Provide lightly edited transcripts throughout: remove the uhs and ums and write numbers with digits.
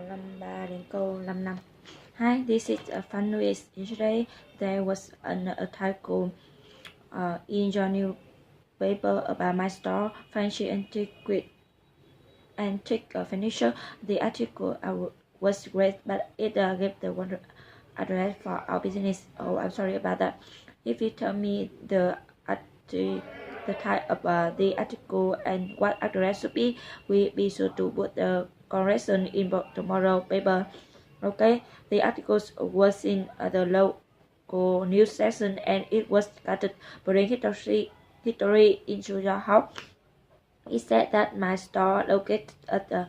53 đến câu 55. Hi, this is a fun news. Yesterday there was an article in your newspaper about my store, Fancy Antique Furniture. The article was great, but it gave the wrong address for our business. Oh, I'm sorry about that. If you tell me the type of the article and what address should be, be sure to put the correction in tomorrow paper. Okay, the articles was in the local news section and it was started bring history into your house. It said that my store located at the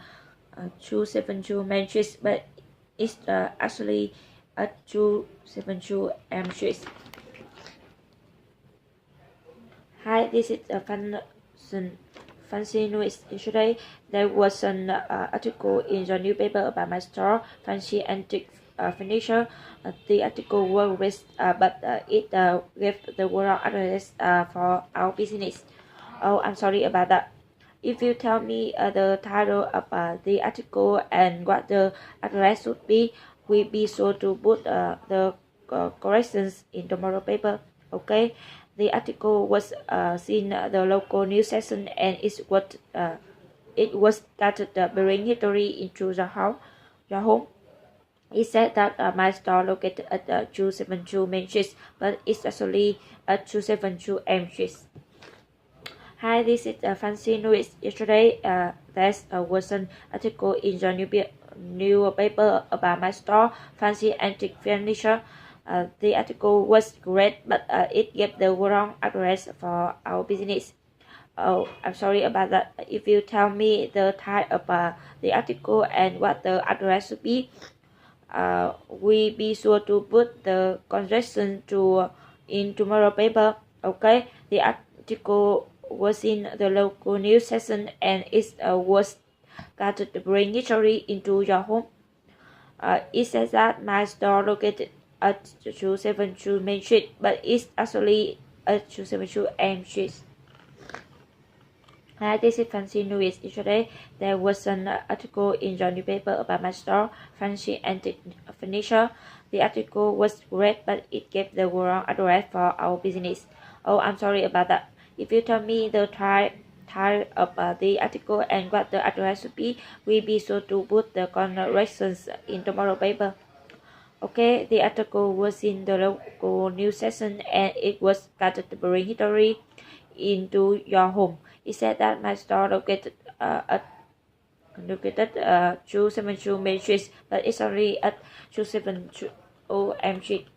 272 Main Street, but it's actually at 272 M Street. Hi, this is a fancy news. Yesterday, there was an article in the newspaper about my store, Fancy Antique Furniture. The article was read, but it gave the wrong address for our business. Oh, I'm sorry about that. If you tell me the title of the article and what the address should be, we be sure to put the corrections in tomorrow paper. Okay. The article was in the local news section and it was started bring history into your home. It said that my store located at 272 Main Street, but it's actually at 272 M Street. Hi, this is Fancy News. Yesterday, there was an article in the newspaper about my store, Fancy Antique Furniture. The article was great, but it gave the wrong address for our business. Oh, I'm sorry about that. If you tell me the type of the article and what the address should be, we be sure to put the correction in tomorrow paper. Okay, the article was in the local news section and it was started to bring history into your home. It says that my store located at 272 Main Street, but it's actually at 272 M Street. Hi, this is Fancy News. Yesterday, there was an article in the newspaper about my store, Fancy Antique Furniture. The article was great, but it gave the wrong address for our business. Oh, I'm sorry about that. If you tell me the title of the article and what the address should be, we be sure to put the corrections in tomorrow paper. Okay, the article was in the local news section and it was started to bring history into your home. It said that my store located at 272 Main Street, but it's only at 272 M Street.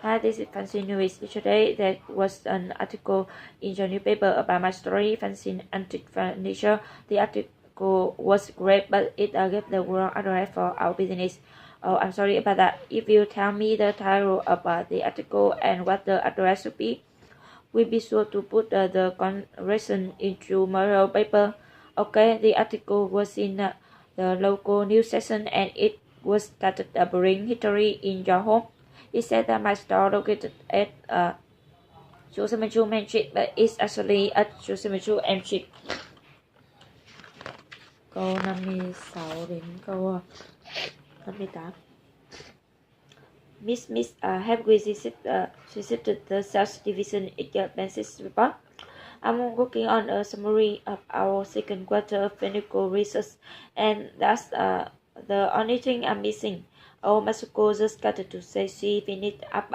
Hi, this is Fancy News. Yesterday, there was an article in the newspaper about my story, Fancy Antique Furniture. The article was great, but it gave the wrong address for our business. Oh, I'm sorry about that. If you tell me the title of the article and what the address should be, we be sure to put the correction in tomorrow paper. Okay, the article was in the local news section and it was started bring history in your home. It said that my store located at 272 Main Street, but it's actually at 272 M Street. Câu 56 đến câu 58. Miss have visited the sales division expenses report. I'm working on a summary of our second quarter financial results, and that's the only thing I'm missing. Oh, Masuko just got to say she finished up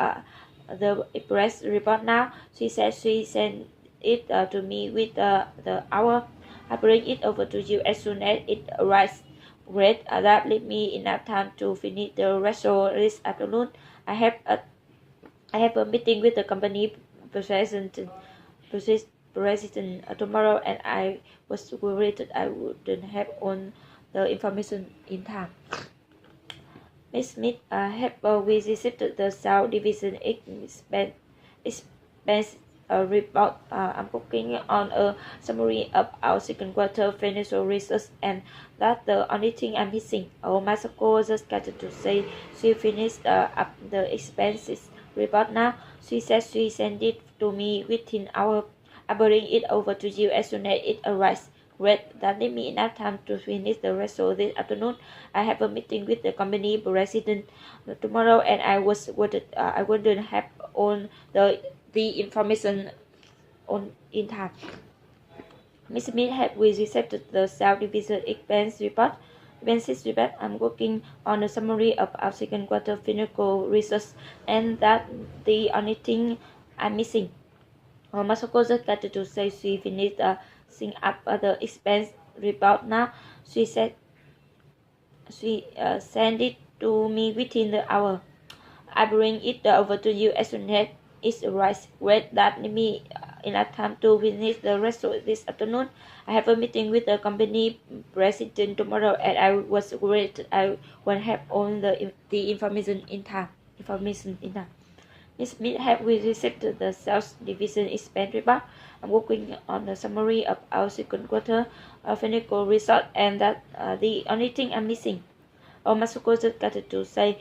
the press report now. She said she sent it to me with the hour. I bring it over to you as soon as it arrives. Great, that leave me enough time to finish the rest this afternoon. I have a meeting with the company president tomorrow, and I was worried that I wouldn't have all the information in time. Miss Smith have visited the South Division expense report. I'm working on a summary of our second quarter financial results, and that's the only thing I'm missing. Oh, Masako just got to say she finished up the expenses report now. She says she sent it to me within hour. I bring it over to you as soon as it arrives. Great, that leave me enough time to finish the rest of this afternoon. I have a meeting with the company president tomorrow, and I wouldn't have on the information on in time. Ms. Smith had we received the South Division expense report. Expenses report. I'm working on a summary of our second quarter financial results, and that the only thing I'm missing. Masako just got to say she finished sync up the expense report now. She said she sent it to me within the hour. I bring it over to you as soon as it's right. Wait, that me enough time to finish the rest of this afternoon. I have a meeting with the company president tomorrow, and I was worried I won't have all the information in time. Ms. Smith, have we received the sales division expense report? I'm working on the summary of our second quarter financial result, and that the only thing I'm missing. Masako just got to say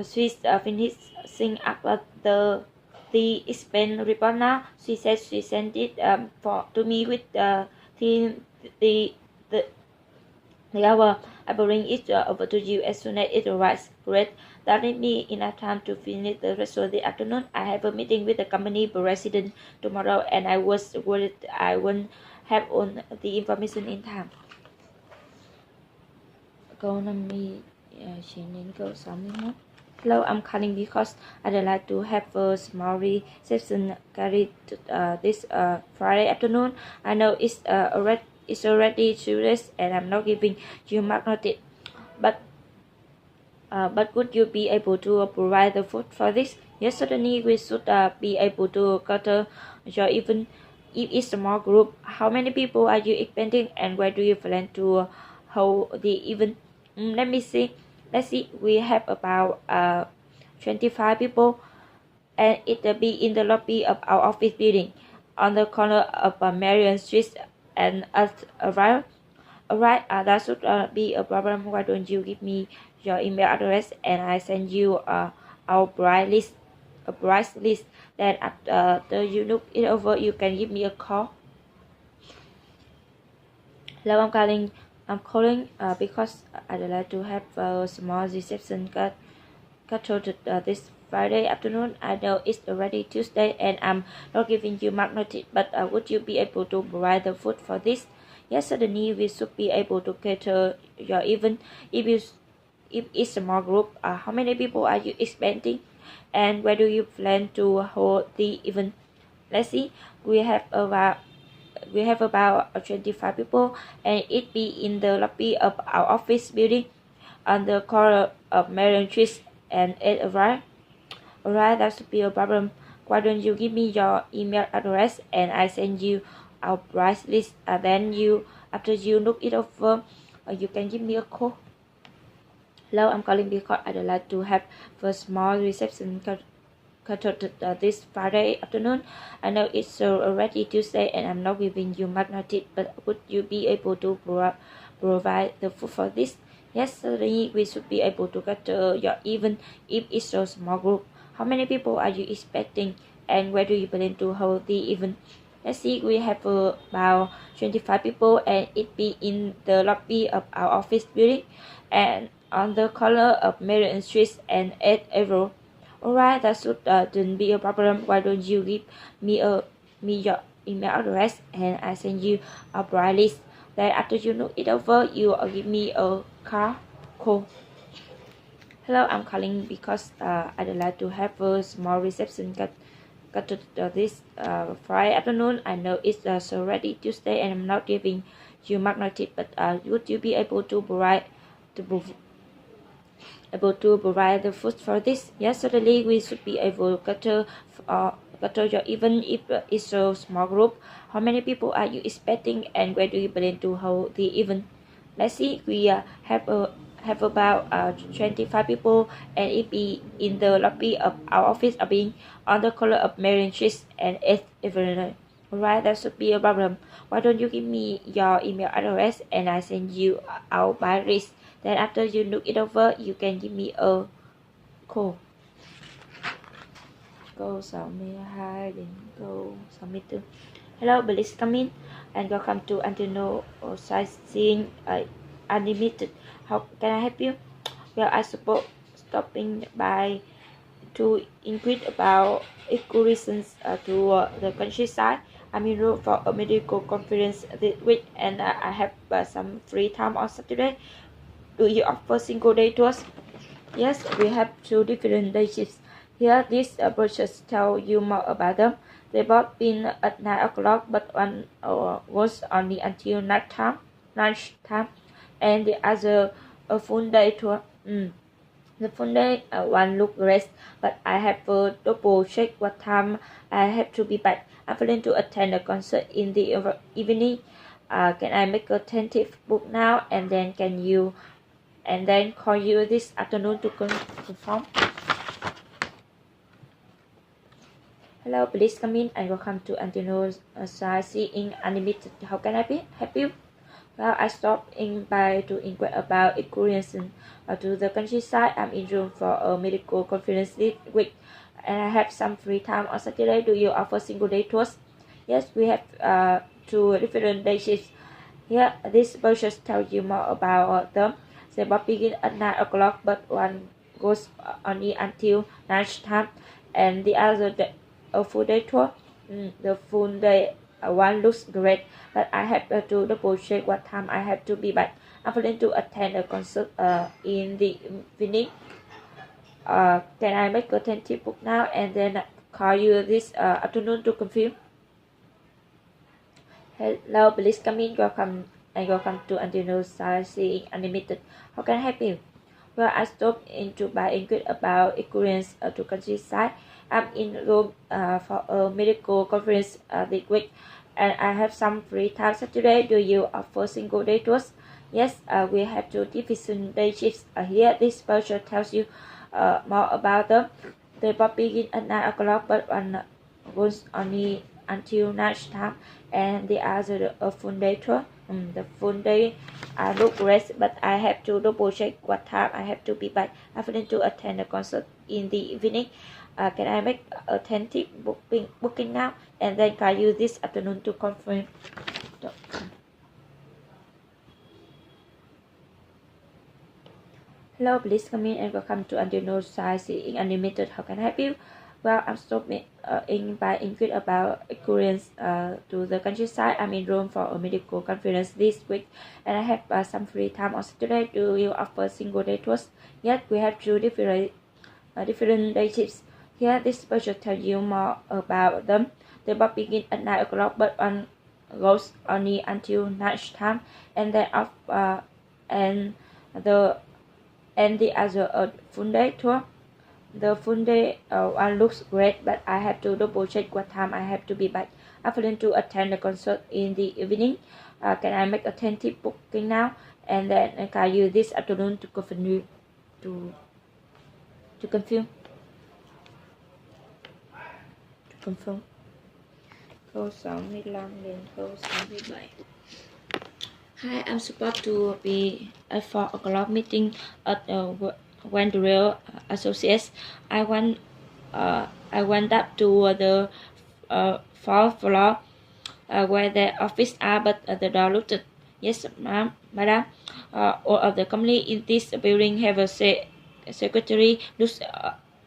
she's finishing up the expense report now. She said she sent it to me with the the hour. I bring it over to you as soon as it arrives. Great. That leaves me enough time to finish the rest of the afternoon. I have a meeting with the company president tomorrow, and I was worried I won't have all the information in time. Câu 50 chỉ đến câu 61. Hello, I'm calling because I'd like to have a small reception carried this Friday afternoon. I know it's already 2 days, and I'm not giving you much notice. But would you be able to provide the food for this? Yes, certainly we should be able to cater your event. If it's a small group, how many people are you expecting, and where do you plan to hold the event? Let me see. Let's see. We have about 25 people, and it will be in the lobby of our office building, on the corner of Marion Street and around. Alright, that should be a problem. Why don't you give me your email address, and I send you our price list. Then after you look it over, you can give me a call. Hello, I'm calling because I'd like to have a small reception scheduled this Friday afternoon. I know it's already Tuesday, and I'm not giving you much notice, but would you be able to provide the food for this? Yes, certainly we should be able to cater your event. If it's a small group, how many people are you expecting, and where do you plan to hold the event? Let's see. We have about 25 people, and it be in the lobby of our office building, on the corner of Marion Street and 8 arrive. Alright, that should be a problem. Why don't you give me your email address, and I send you our price list. Then after you look it over, you can give me a call. Hello, I'm calling because I'd like to have a small reception this Friday afternoon. I know it's already Tuesday, and I'm not giving you much notice, but would you be able to provide the food for this? Yes, certainly we should be able to get your event if it's a small group. How many people are you expecting, and where do you plan to hold the event? Let's see, we have about 25 people, and it be in the lobby of our office building, and on the corner of Marion Street and 8 April. Alright, that shouldn't be a problem. Why don't you give me your email address, and I send you a price list. Then after you look it over, you give me a call. Hello, I'm calling because I'd like to have a small reception got to this Friday afternoon. I know it's already Tuesday, and I'm not giving you much notice, but would you be able to provide the food for this? Yes, certainly we should be able to cater your event if it's a small group. How many people are you expecting, and where do you plan to hold the event? Let's see, we have about 25 people, and it be in the lobby of our office being on the corner of Marion Street and 8th Avenue. Alright, that should be a problem. Why don't you give me your email address, and I send you our buy list. Then after you look it over, you can give me a call. Câu 62 đến câu 64. Hello, please come in. and welcome to Antino Sightseeing Unlimited. How can I help you? Well, I suppose stopping by to inquire about excursions to the countryside. I'm in room for a medical conference this week, and I have some free time on Saturday. Do you offer single day tours? Yes, we have two different day shifts. Here, these brochures tell you more about them. They both begin at 9 o'clock, but one was only until night time, and the other a full day tour. The full day one look great, but I have to double check what time I have to be back. I'm planning to attend a concert in the evening. Can I make a tentative book now, and then call you this afternoon to confirm? Hello, please come in and welcome to Antino Sightseeing Unlimited. How can I help you? Well, I stopped in by to inquire about excursions to the countryside. I'm in room for a medical conference this week, and I have some free time on Saturday. Do you offer single day tours? Yes, we have two different day shifts. Here, these brochures tell you more about them. They both begin at 9 o'clock, but one goes only until night time, and the other a full day tour. The full day one looks great, but I have to double check what time I have to be back. I'm planning to attend a concert in the evening. Can I make a tentative book now and then call you this afternoon to confirm? Hello, please come in. Welcome to Antino Sightseeing Unlimited. How can I help you? Well, I stopped in to buy inquire about experience to countryside. I'm in room for a medical conference this week, and I have some free time Saturday. Do you offer single day tours? Yes, we have two different day shifts. Here, this brochure tells you more about them. They both begin at 9 o'clock, but one goes only until night time, and the other a full day tour. The full day I look great, but I have to double check what time I have to be back. I'm planning to attend a concert in the evening. Can I make a tentative booking now, and then call you this afternoon to confirm? Hello, please come in and welcome to Antino Sightseeing Unlimited. How can I help you? Well, I'm stopping in by inquire about experience to the countryside. I'm in room for a medical conference this week, and I have some free time on Saturday. Do you offer single day tours? Yes, we have two different day shifts. Here, this brochure tells you more about them. They both begin at 9 o'clock, but one goes only until night time, and then and the other a full day tour. The full day one looks great, but I have to double check what time I have to be back. I'm planning to attend the concert in the evening. Can I make a tentative booking now, and then call you this afternoon to confirm? To confirm. Câu 65 đến câu 67. Hi, I'm supposed to be at 4 o'clock meeting at Wendell Associates. I went up to the fourth floor where the office are, but the door locked. Yes, madam. All of the company in this building have a secretary looks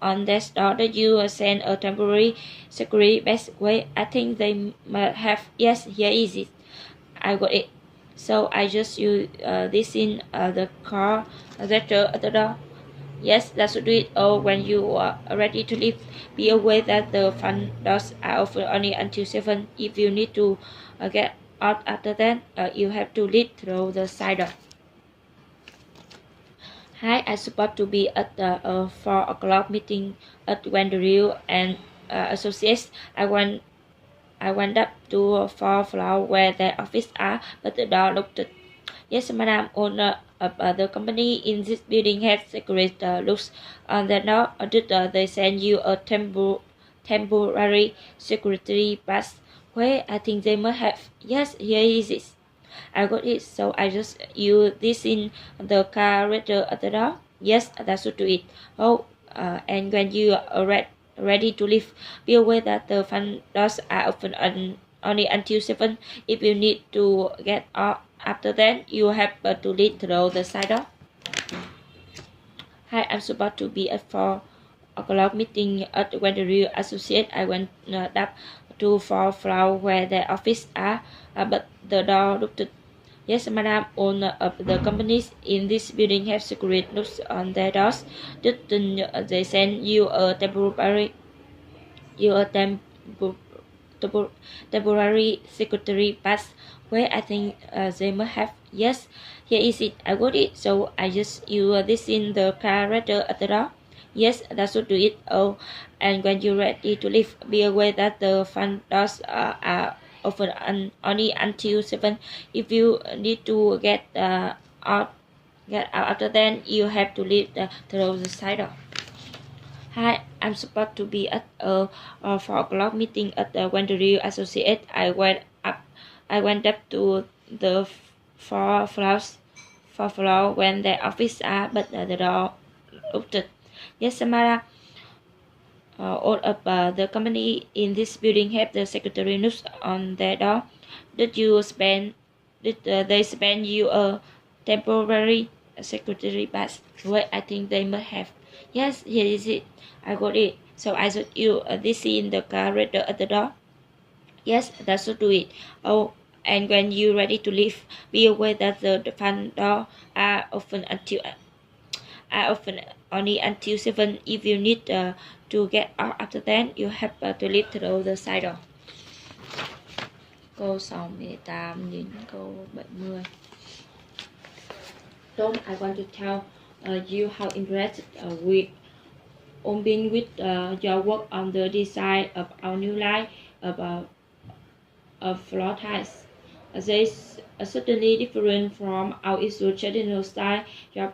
on that door that you send a temporary security best way. I think they might have. Yes, here is it. I got it. So I just use this in the car letter at the door. Yes, that should do it. Or when you are ready to leave, be aware that the front doors are open only until 7. If you need to get out after that, you have to leave through the side door. Hi, I'm supposed to be at the 4 o'clock meeting at Wendell and Associates. I went up to 4th floor where the office are, but the door locked. Yes, madam. Owner of the company in this building has secret looks on the door. They send you a temporary security pass. Where I think they must have. Yes, here is it. I got it, so I just use this in the car reader at the door. Yes, that should do it. Oh, and when you are ready to leave, be aware that the front doors are open only until 7. If you need to get off after then, you have to leave through the side door. Hi, I'm supposed to be at 4 o'clock meeting at when the real associate. I went up to 4th floor where the office are, but the door looked. Yes, madam. All of the companies in this building have security looks on their doors. Did they send you a temporary secretary pass? Where I think they must have. Yes, here is it. I got it. So I just use this in the car radar at the door. Yes, that should do it. Oh, and when you're ready to leave, be aware that the front doors are open only until 7. If you need to out, get out after then, you have to leave through the side door. Hi, I'm supposed to be at a 4 o'clock meeting at the Wendery Associate. I went up to the fourth floor when the office are, but the door opened. Yes, Samara. All of the company in this building have the secretary notes on their door. Did they spend you a temporary secretary pass? Well, I think they must have. Yes, here is it. I got it. So I should you this in the car radar at the door. Yes, that should do it. Oh, and when you're ready to leave, be aware that the front door are open only until 7. If you need to get out after then, you have to leave through the side door. Câu 68 đến câu 70. Tom, I want to tell you how impressed we all been with your work on the design of our new line of floor tiles. They are certainly different from our usual traditional style. Your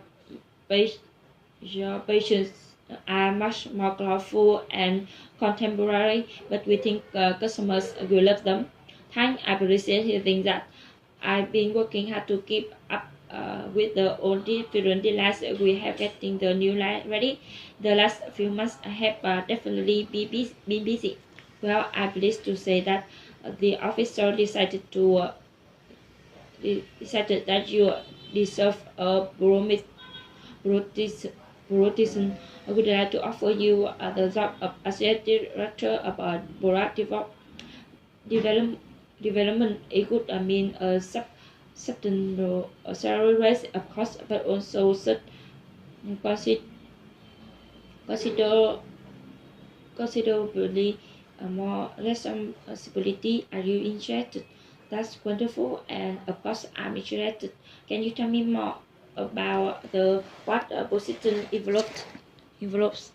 patients are much more colorful and contemporary, but we think customers will love them. Thanks, I appreciate hearing that. I've been working hard to keep up with the old different deadlines we have getting the new line ready. The last few months have definitely been busy. Well, I'm pleased to say that the officer decided that you deserve a promotion. I would like to offer you the job of associate director of product development. It could mean a substantial salary raise, of course, but also should considerably more responsibility. Are you interested? That's wonderful, and of course I'm interested. Can you tell me more about what position envelopes?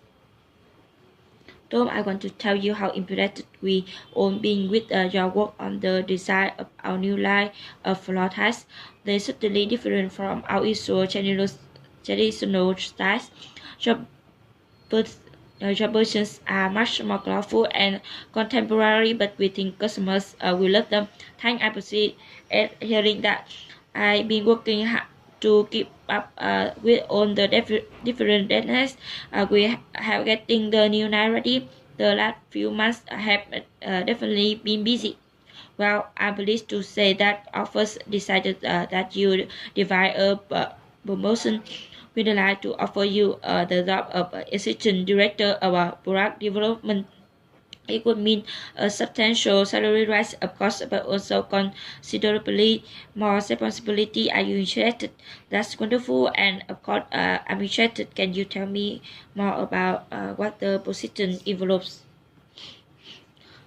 Tom, I want to tell you how impressed we all been with your work on the design of our new line of floor tiles. They're certainly different from our usual traditional styles. Your versions are much more colorful and contemporary, but we think customers will love them. Thanks, I appreciate hearing that. I've been working hard to keep up with all the different deadlines. We have getting the new line ready. The last few months have definitely been busy. Well, I'm pleased to say that offers decided that you divide a promotion. We'd like to offer you the job of assistant director of product development. It would mean a substantial salary rise, of course, but also considerably more responsibility. Are you interested? That's wonderful, and of course, I'm interested. Can you tell me more about what the position involves?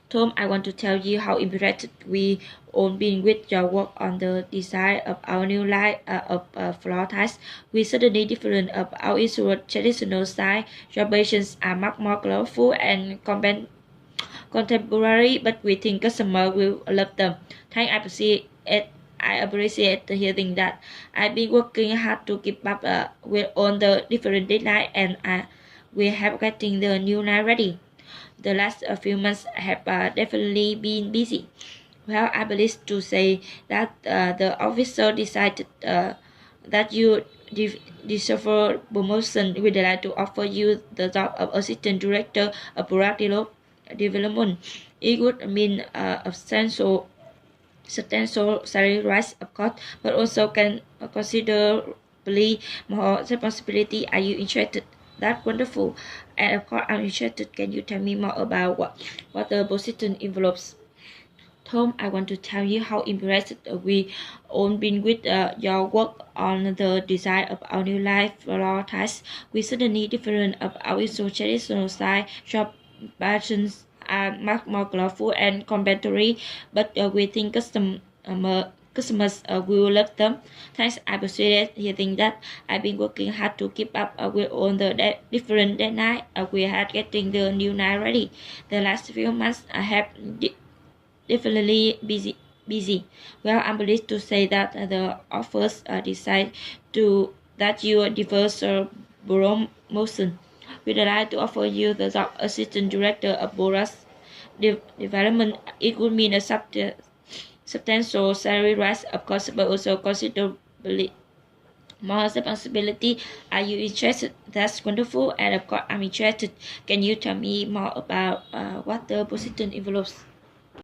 Tom, I want to tell you how impressed we all been with your work on the design of our new line of floor tiles. We certainly different of our usual traditional style. Your patients are much more colorful and contemporary, but we think customers will love them. Thanks, I appreciate hearing that. I've been working hard to keep up with all the different deadlines, and we have getting the new line ready. The last few months have definitely been busy. Well, I'm pleased to say that the officer decided that you deserve a promotion. We'd like to offer you the job of assistant director of product development. It would mean a substantial salary rise, of course, but also can considerably more responsibility. Are you interested? That's wonderful. And of course, I'm interested. Can you tell me more about what the position involves? Tom, I want to tell you how impressed we all been with your work on the design of our new life floor tiles. We suddenly different of our usual traditional style shop patterns are much more colorful and contemporary, but we think customers will love them. Thanks, I appreciate hearing that. I've been working hard to keep up with all the different deadlines we had getting the new line ready. The last few months I have definitely busy. Well, I'm pleased to say that the offers decide to that you diverse promotion. We'd like to offer you the job assistant director of Boras development. It would mean a substantial salary rise, of course, but also considerably more responsibility. Are you interested? That's wonderful. And of course, I'm interested. Can you tell me more about what the position involves?